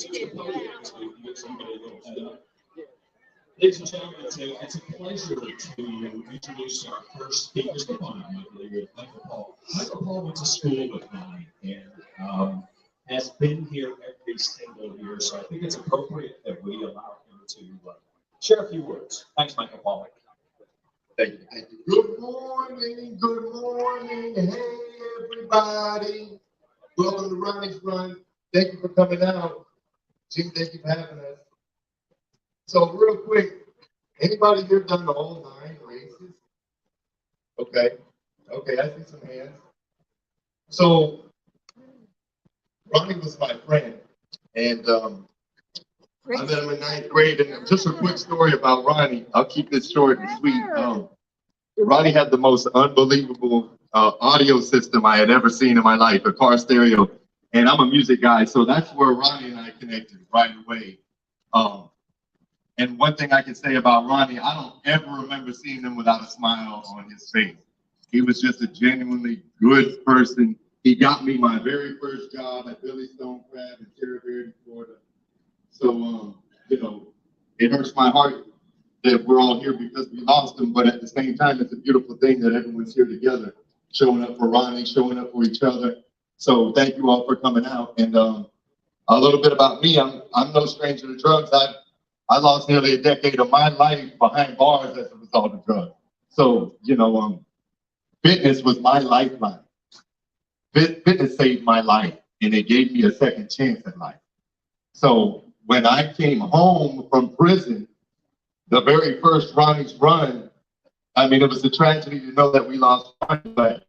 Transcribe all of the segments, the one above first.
Ladies and gentlemen, it's a pleasure to introduce our first speakers. Come on up, Michael Paul. Michael Paul went to school with Ronnie and has been here every single year, so I think it's appropriate that we allow him to share a few words. Thanks, Michael Paul. Thank you. Thank you. Good morning. Good morning. Hey, everybody. Welcome to Ronnie's Run. Thank you for coming out. Gene, thank you for having us. So real quick, anybody here done the whole 9 races? Okay. Okay, I see some hands. So Ronnie was my friend, and I met him in 9th grade. And just a quick story about Ronnie. I'll keep this short and sweet. Ronnie had the most unbelievable audio system I had ever seen in my life, a car stereo. And I'm a music guy, so that's where Ronnie and I connected right away. And one thing I can say about Ronnie, I don't ever remember seeing him without a smile on his face. He was just a genuinely good person. He got me my very first job at Billy Stone Crab in Terra Verde, Florida. So, you know, it hurts my heart that we're all here because we lost him, but at the same time, it's a beautiful thing that everyone's here together, showing up for Ronnie, showing up for each other. So thank you all for coming out. And a little bit about me, I'm no stranger to drugs. I lost nearly a decade of my life behind bars as a result of drugs. So, you know, fitness was my lifeline. Fitness saved my life, and it gave me a second chance at life. So when I came home from prison, the very first Ronnie's Run, I mean, it was a tragedy to know that we lost Ronnie, but,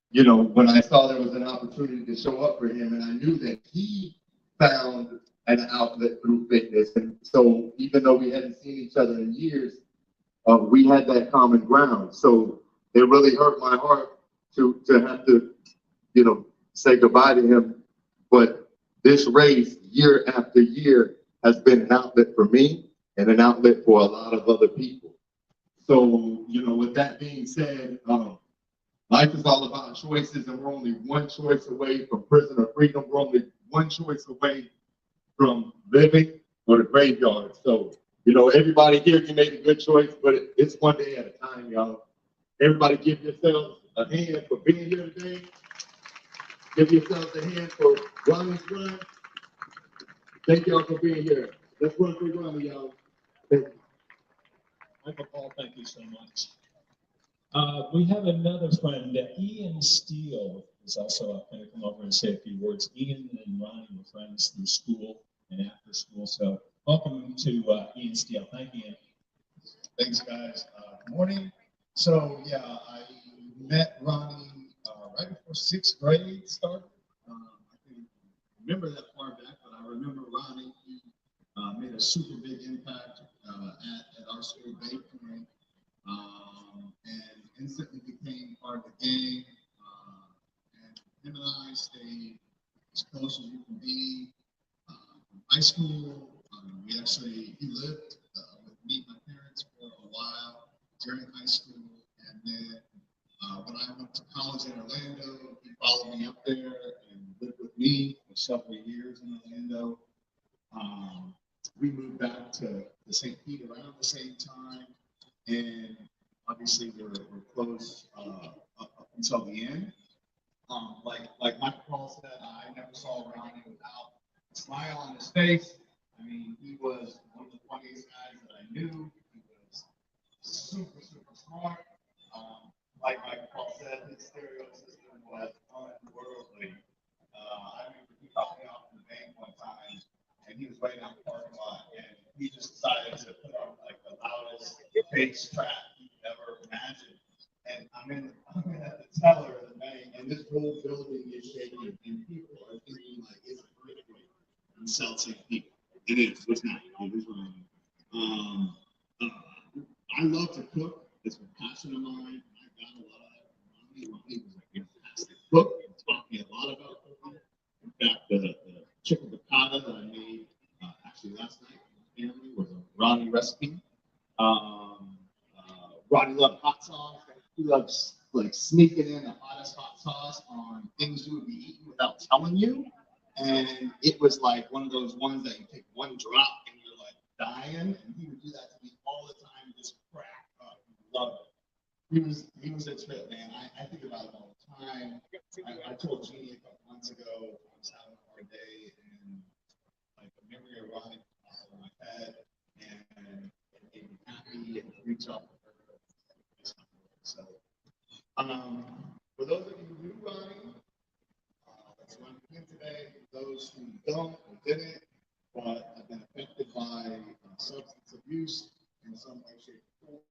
you know, when I saw there was an opportunity to show up for him, and I knew that he found an outlet through fitness. And so even though we hadn't seen each other in years, we had that common ground. So it really hurt my heart to have to, you know, say goodbye to him. But this race, year after year, has been an outlet for me and an outlet for a lot of other people. So, you know, with that being said, life is all about choices, and we're only one choice away from prison or freedom. We're only one choice away from living or the graveyard. So, you know, everybody here, you made a good choice, but it's one day at a time, y'all. Everybody give yourselves a hand for being here today. Give yourselves a hand for Ronnie's Run. Thank y'all for being here. Let's run for Ronnie, y'all. Thank you. Michael Paul, thank you so much. We have another friend, Ian Steele, is also going to come over and say a few words. Ian and Ronnie were friends through school and after school, so welcome to Ian Steele. Thank you, Ian. Thanks, guys. Good morning. So, yeah, I met Ronnie right before 6th grade started. I can remember that far back, but I remember Ronnie. He made a super big impact at our school, Bay Point, and instantly became part of the gang. And him and I stayed as close as you can be. From high school, he lived with me and my parents for a while during high school. And then when I went to college in Orlando, he followed me up there and lived with me for several years in Orlando. We moved back to St. Pete around the same time, and obviously we're close up until the end. Like Michael Paul said, I never saw Ronnie without a smile on his face. I mean, he was one of the funniest guys that I knew. He was super, super smart. Like Michael Paul said, his stereo system was unworldly. I remember he dropped me off in the bank one time, and he was waiting out the parking lot, and he just decided to put on like the loudest bass track he ever imagined. And I'm in at the teller of the bank, and this whole building is shaking, and people are thinking like it's an earthquake in South St. Pete. It is. It's not. It is wrong. I love to cook. It's a passion of mine. I got a lot of that from Ronnie. Ronnie was a fantastic cook. He taught me a lot about cooking. In fact, the chicken piccata that I made actually last night with my family was a Ronnie recipe. Ronnie loved hot sauce. He loves like sneaking in the hottest hot sauce on things you would be eating without telling you. And it was like one of those ones that you take one drop and you're like dying. And he would do that to me all the time, just crack up. Love it. He was a trip, man. I think about it all the time. I told Jeannie a couple months ago I was having a hard day, and like the memory of Ronnie popped in my head, and it made me happy and reach out to her. So, for those of you who knew Ronnie, let's run again today. For those who don't or didn't, but have been affected by substance abuse in some way, shape, or form.